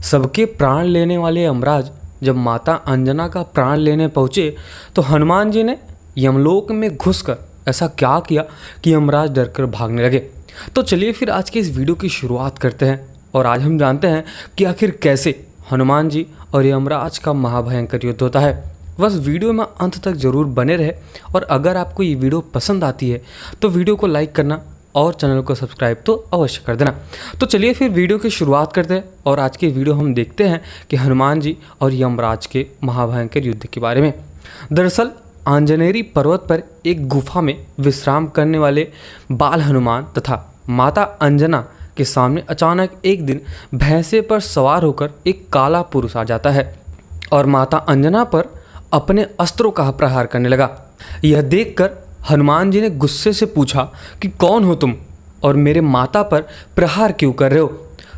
सबके प्राण लेने वाले यमराज जब माता अंजना का प्राण लेने पहुँचे तो हनुमान जी ने यमलोक में घुसकर ऐसा क्या किया कि यमराज डरकर भागने लगे। तो चलिए फिर आज के इस वीडियो की शुरुआत करते हैं और आज हम जानते हैं कि आखिर कैसे हनुमान जी और यमराज का महाभयंकर युद्ध होता है। बस वीडियो में अंत तक ज़रूर बने रहे और अगर आपको ये वीडियो पसंद आती है तो वीडियो को लाइक करना और चैनल को सब्सक्राइब तो अवश्य कर देना। तो चलिए फिर वीडियो की शुरुआत करते हैं और आज की वीडियो हम देखते हैं कि हनुमान जी और यमराज के महाभयंकर युद्ध के बारे में। दरअसल आंजनेरी पर्वत पर एक गुफा में विश्राम करने वाले बाल हनुमान तथा माता अंजना के सामने अचानक एक दिन भैंसे पर सवार होकर एक काला पुरुष आ जाता है और माता अंजना पर अपने अस्त्रों का प्रहार करने लगा। यह देखकर हनुमान जी ने गुस्से से पूछा कि कौन हो तुम और मेरे माता पर प्रहार क्यों कर रहे हो।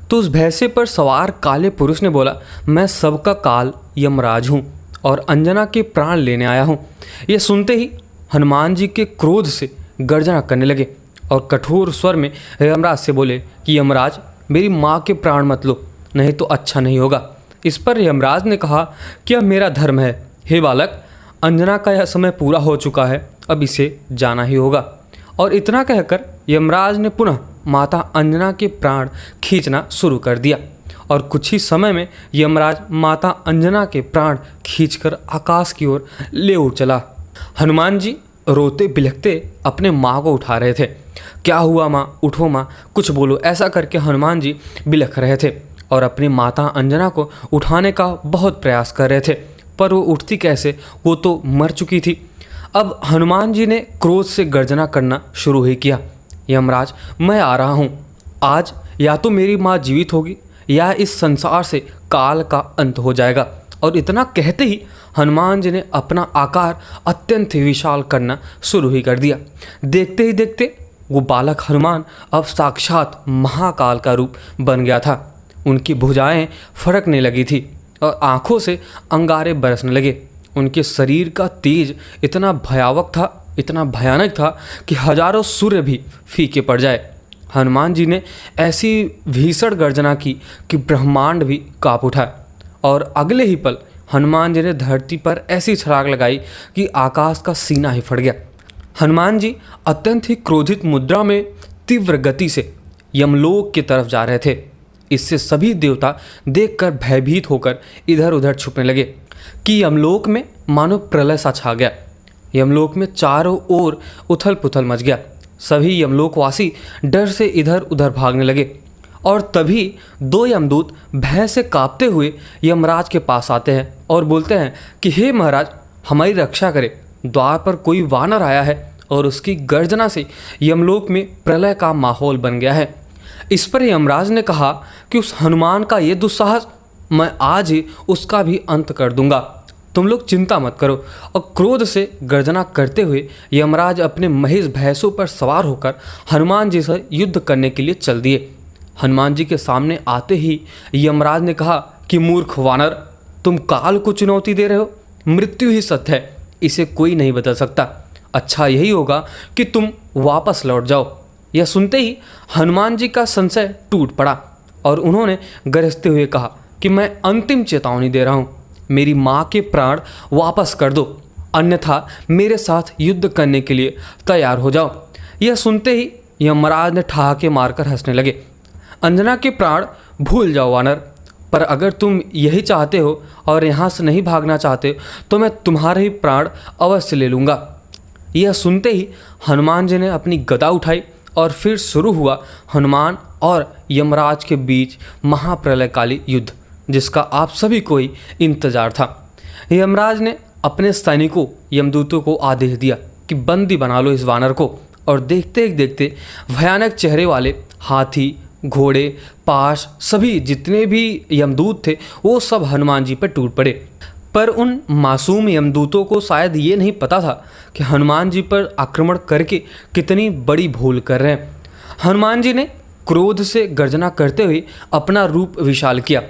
तो उस भैंसे पर सवार काले पुरुष ने बोला, मैं सबका काल यमराज हूँ और अंजना के प्राण लेने आया हूँ। यह सुनते ही हनुमान जी के क्रोध से गर्जना करने लगे और कठोर स्वर में यमराज से बोले कि यमराज मेरी माँ के प्राण मत लो, नहीं तो अच्छा नहीं होगा। इस पर यमराज ने कहा कि यह मेरा धर्म है। हे बालक, अंजना का यह समय पूरा हो चुका है, अब इसे जाना ही होगा। और इतना कहकर यमराज ने पुनः माता अंजना के प्राण खींचना शुरू कर दिया और कुछ ही समय में यमराज माता अंजना के प्राण खींचकर आकाश की ओर ले उड़ चला। हनुमान जी रोते बिलखते अपने माँ को उठा रहे थे। क्या हुआ माँ, उठो माँ, कुछ बोलो, ऐसा करके हनुमान जी बिलख रहे थे और अपनी माता अंजना को उठाने का बहुत प्रयास कर रहे थे, पर वो उठती कैसे, वो तो मर चुकी थी। अब हनुमान जी ने क्रोध से गर्जना करना शुरू ही किया, यमराज मैं आ रहा हूँ, आज या तो मेरी माँ जीवित होगी या इस संसार से काल का अंत हो जाएगा। और इतना कहते ही हनुमान जी ने अपना आकार अत्यंत विशाल करना शुरू ही कर दिया। देखते ही देखते वो बालक हनुमान अब साक्षात महाकाल का रूप बन गया था। उनकी भुजाएं फड़कने लगी थी और आँखों से अंगारे बरसने लगे। उनके शरीर का तेज इतना भयावक था, इतना भयानक था कि हजारों सूर्य भी फीके पड़ जाए। हनुमान जी ने ऐसी भीषण गर्जना की कि ब्रह्मांड भी काँप उठा और अगले ही पल हनुमान जी ने धरती पर ऐसी छलांग लगाई कि आकाश का सीना ही फट गया। हनुमान जी अत्यंत ही क्रोधित मुद्रा में तीव्र गति से यमलोक की तरफ जा रहे थे। इससे सभी देवता देखकर भयभीत होकर इधर उधर छुपने लगे कि यमलोक में मानो प्रलय सा छा गया। यमलोक में चारों ओर उथल पुथल मच गया। सभी यमलोकवासी डर से इधर उधर भागने लगे और तभी दो यमदूत भय से कांपते हुए यमराज के पास आते हैं और बोलते हैं कि हे महाराज, हमारी रक्षा करें, द्वार पर कोई वानर आया है और उसकी गर्जना से यमलोक में प्रलय का माहौल बन गया है। इस पर यमराज ने कहा कि उस हनुमान का ये दुस्साहस, मैं आज ही उसका भी अंत कर दूंगा, तुम लोग चिंता मत करो। और क्रोध से गर्जना करते हुए यमराज अपने महेश भैंसों पर सवार होकर हनुमान जी से युद्ध करने के लिए चल दिए। हनुमान जी के सामने आते ही यमराज ने कहा कि मूर्ख वानर, तुम काल को चुनौती दे रहे हो, मृत्यु ही सत्य है, इसे कोई नहीं बदल सकता। अच्छा यही होगा कि तुम वापस लौट जाओ। यह सुनते ही हनुमान जी का संशय टूट पड़ा और उन्होंने गरजते हुए कहा कि मैं अंतिम चेतावनी दे रहा हूँ, मेरी माँ के प्राण वापस कर दो, अन्यथा मेरे साथ युद्ध करने के लिए तैयार हो जाओ। यह सुनते ही यमराज ने ठहाके मारकर हंसने लगे। अंजना के प्राण भूल जाओ वानर, पर अगर तुम यही चाहते हो और यहाँ से नहीं भागना चाहते तो मैं तुम्हारे ही प्राण अवश्य ले लूँगा। यह सुनते ही हनुमान जी ने अपनी गदा उठाई और फिर शुरू हुआ हनुमान और यमराज के बीच महाप्रलयकाली युद्ध, जिसका आप सभी को ही इंतजार था। यमराज ने अपने सैनिकों यमदूतों को आदेश दिया कि बंदी बना लो इस वानर को, और देखते ही देखते भयानक चेहरे वाले हाथी, घोड़े, पाश, सभी जितने भी यमदूत थे वो सब हनुमान जी पर टूट पड़े। पर उन मासूम यमदूतों को शायद ये नहीं पता था कि हनुमान जी पर आक्रमण करके कितनी बड़ी भूल कर रहे हैं। हनुमान जी ने क्रोध से गर्जना करते हुए अपना रूप विशाल किया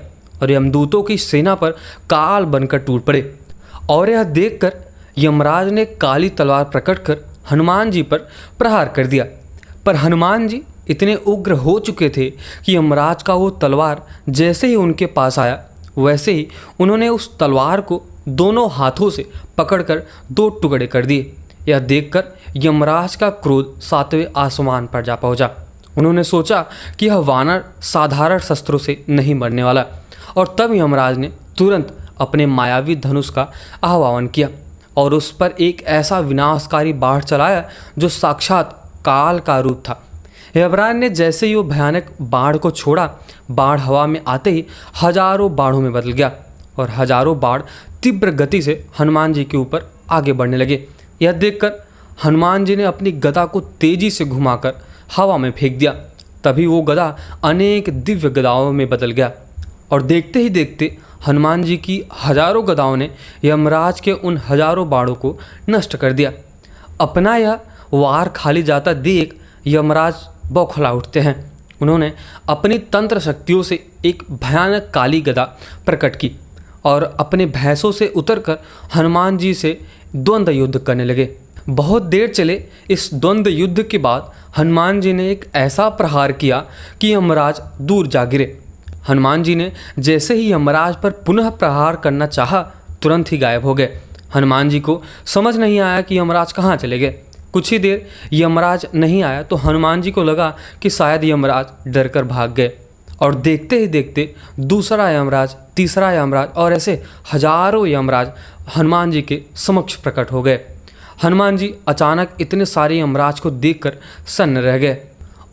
और यमदूतों की सेना पर काल बनकर टूट पड़े। और यह देखकर यमराज ने काली तलवार प्रकट कर हनुमान जी पर प्रहार कर दिया, पर हनुमान जी इतने उग्र हो चुके थे कि यमराज का वो तलवार जैसे ही उनके पास आया वैसे ही उन्होंने उस तलवार को दोनों हाथों से पकड़कर 2 टुकड़े कर दिए। यह देखकर यमराज का क्रोध 7वें आसमान पर जा पहुंचा। उन्होंने सोचा कि यह वानर साधारण शस्त्रों से नहीं मरने वाला, और तब यमराज ने तुरंत अपने मायावी धनुष का आह्वान किया और उस पर एक ऐसा विनाशकारी बाढ़ चलाया जो साक्षात काल का रूप था। यमराज ने जैसे ही वो भयानक बाढ़ को छोड़ा, बाढ़ हवा में आते ही हजारों बाढ़ों में बदल गया और हजारों बाढ़ तीव्र गति से हनुमान जी के ऊपर आगे बढ़ने लगे। यह देखकर हनुमान जी ने अपनी गदा को तेजी से घुमाकर हवा में फेंक दिया। तभी वो गदा अनेक दिव्य गदाओं में बदल गया और देखते ही देखते हनुमान जी की हजारों गदाओं ने यमराज के उन हजारों बाणों को नष्ट कर दिया। अपना यह वार खाली जाता देख यमराज बौखला उठते हैं। उन्होंने अपनी तंत्र शक्तियों से एक भयानक काली गदा प्रकट की और अपने भैंसों से उतरकर हनुमान जी से द्वंद्व युद्ध करने लगे। बहुत देर चले इस द्वंद्व युद्ध के बाद हनुमान जी ने एक ऐसा प्रहार किया कि यमराज दूर जा गिरे। हनुमान जी ने जैसे ही यमराज पर पुनः प्रहार करना चाहा, तुरंत ही गायब हो गए। हनुमान जी को समझ नहीं आया कि यमराज कहाँ चले गए। कुछ ही देर यमराज नहीं आया तो हनुमान जी को लगा कि शायद यमराज डर कर भाग गए, और देखते ही देखते दूसरा यमराज, तीसरा यमराज और ऐसे हजारों यमराज हनुमान जी के समक्ष प्रकट हो गए। हनुमान जी अचानक इतने सारे यमराज को देखकर सन्न रह गए,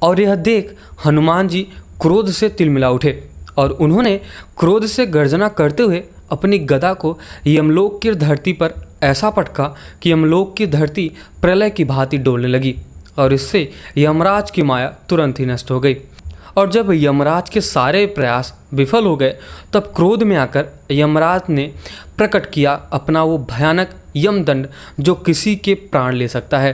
और यह देख हनुमान जी क्रोध से तिलमिला उठे और उन्होंने क्रोध से गर्जना करते हुए अपनी गदा को यमलोक की धरती पर ऐसा पटका कि यमलोक की धरती प्रलय की भांति डोलने लगी, और इससे यमराज की माया तुरंत ही नष्ट हो गई। और जब यमराज के सारे प्रयास विफल हो गए तब क्रोध में आकर यमराज ने प्रकट किया अपना वो भयानक यमदंड जो किसी के प्राण ले सकता है।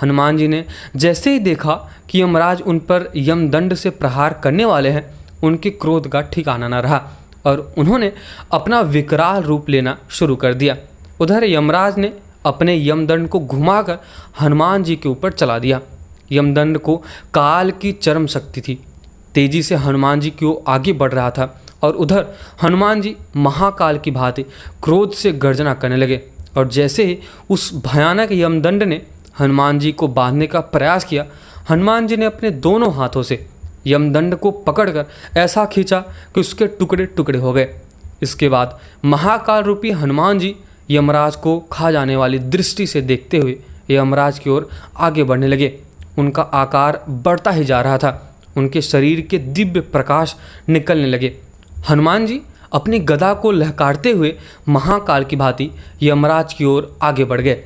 हनुमान जी ने जैसे ही देखा कि यमराज उन पर यमदंड से प्रहार करने वाले हैं, उनके क्रोध का ठिकाना न रहा और उन्होंने अपना विकराल रूप लेना शुरू कर दिया। उधर यमराज ने अपने यमदंड को घुमाकर हनुमान जी के ऊपर चला दिया। यमदंड को काल की चरम शक्ति थी, तेजी से हनुमान जी की ओर आगे बढ़ रहा था, और उधर हनुमान जी महाकाल की भांति क्रोध से गर्जना करने लगे। और जैसे ही उस भयानक यमदंड ने हनुमान जी को बांधने का प्रयास किया, हनुमान जी ने अपने दोनों हाथों से यमदंड को पकड़कर ऐसा खींचा कि उसके टुकड़े टुकड़े हो गए। इसके बाद महाकाल रूपी हनुमान जी यमराज को खा जाने वाली दृष्टि से देखते हुए यमराज की ओर आगे बढ़ने लगे। उनका आकार बढ़ता ही जा रहा था, उनके शरीर के दिव्य प्रकाश निकलने लगे। हनुमान जी अपनी गदा को लहकारते हुए महाकाल की भांति यमराज की ओर आगे बढ़ गए।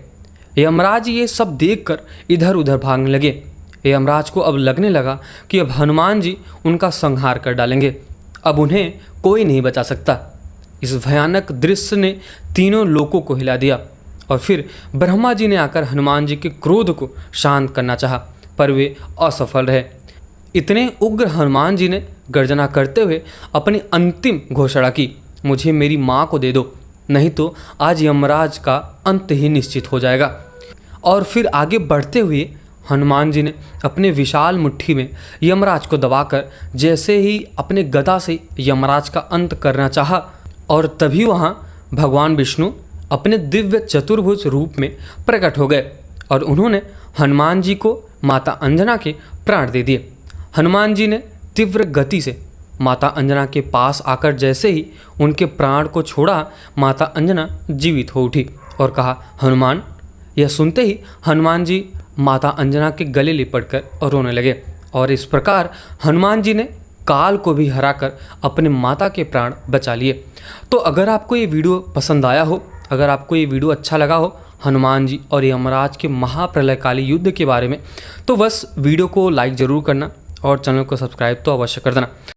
यमराज ये सब देखकर इधर उधर भागने लगे। यमराज को अब लगने लगा कि अब हनुमान जी उनका संहार कर डालेंगे, अब उन्हें कोई नहीं बचा सकता। इस भयानक दृश्य ने तीनों लोकों को हिला दिया, और फिर ब्रह्मा जी ने आकर हनुमान जी के क्रोध को शांत करना चाहा, पर वे असफल रहे। इतने उग्र हनुमान जी ने गर्जना करते हुए अपनी अंतिम घोषणा की, मुझे मेरी माँ को दे दो, नहीं तो आज यमराज का अंत ही निश्चित हो जाएगा। और फिर आगे बढ़ते हुए हनुमान जी ने अपने विशाल मुट्ठी में यमराज को दबाकर जैसे ही अपने गदा से यमराज का अंत करना चाहा, और तभी वहाँ भगवान विष्णु अपने दिव्य चतुर्भुज रूप में प्रकट हो गए और उन्होंने हनुमान जी को माता अंजना के प्राण दे दिए। हनुमान जी ने तीव्र गति से माता अंजना के पास आकर जैसे ही उनके प्राण को छोड़ा, माता अंजना जीवित हो उठी और कहा, हनुमान। यह सुनते ही हनुमान जी माता अंजना के गले लिपटकर और रोने लगे, और इस प्रकार हनुमान जी ने काल को भी हराकर अपने माता के प्राण बचा लिए। तो अगर आपको ये वीडियो पसंद आया हो, अगर आपको ये वीडियो अच्छा लगा हो हनुमान जी और यमराज के महाप्रलयकाली युद्ध के बारे में, तो बस वीडियो को लाइक ज़रूर करना और चैनल को सब्सक्राइब तो अवश्य कर देना।